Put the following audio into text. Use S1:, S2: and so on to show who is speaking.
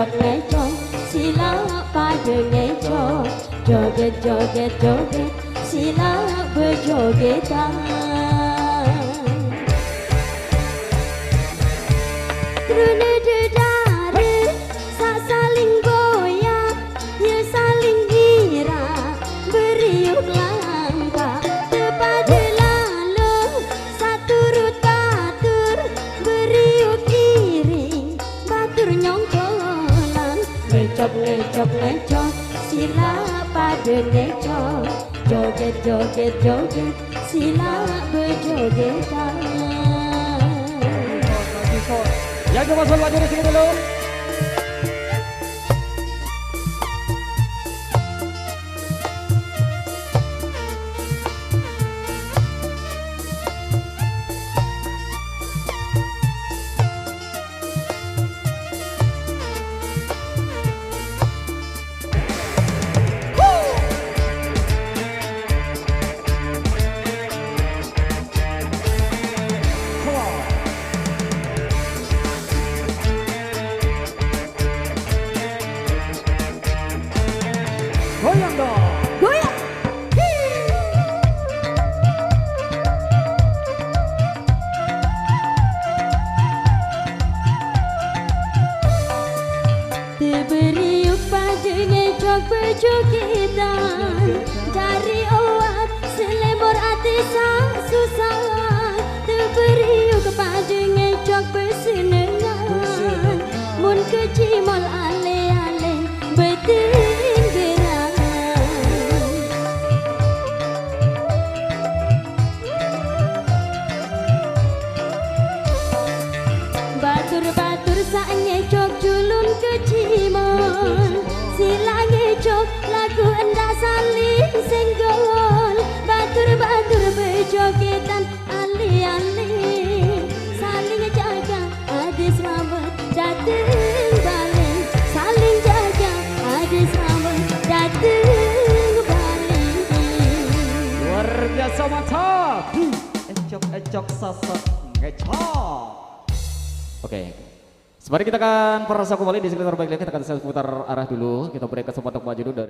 S1: ngecok sila pada ngecok joget joget joget sila berjogetan trune dedare sak saling goyang ya saling ira beriuk langkah kepada lalu satu rut batur beriuk iring batur nyongkolan ngecok ngecok ngecok sila pada ngecok joget joget joget sila berjogetan.
S2: Yang coba selalu aja di sini dulu. Goyang dong.
S1: Goyang. Diberi upah ngecok berjogetan dari awat selemor hati susah diberi upah ngecok bersenengan mun kecimol ale-ale betul batur sak ngecok julun kecimon sila ngecok lagu endak saling senggol batur berjogetan ali-ali saling jaga adis rambut dateng balik saling jaga adis rambut dateng balik
S2: Luar biasa mantap. Ecok sasat ngecok. Oke, sembari kita akan perasa kembali di sekitar baik kita akan seputar arah dulu. Kita beri kesempatan maju dulu dari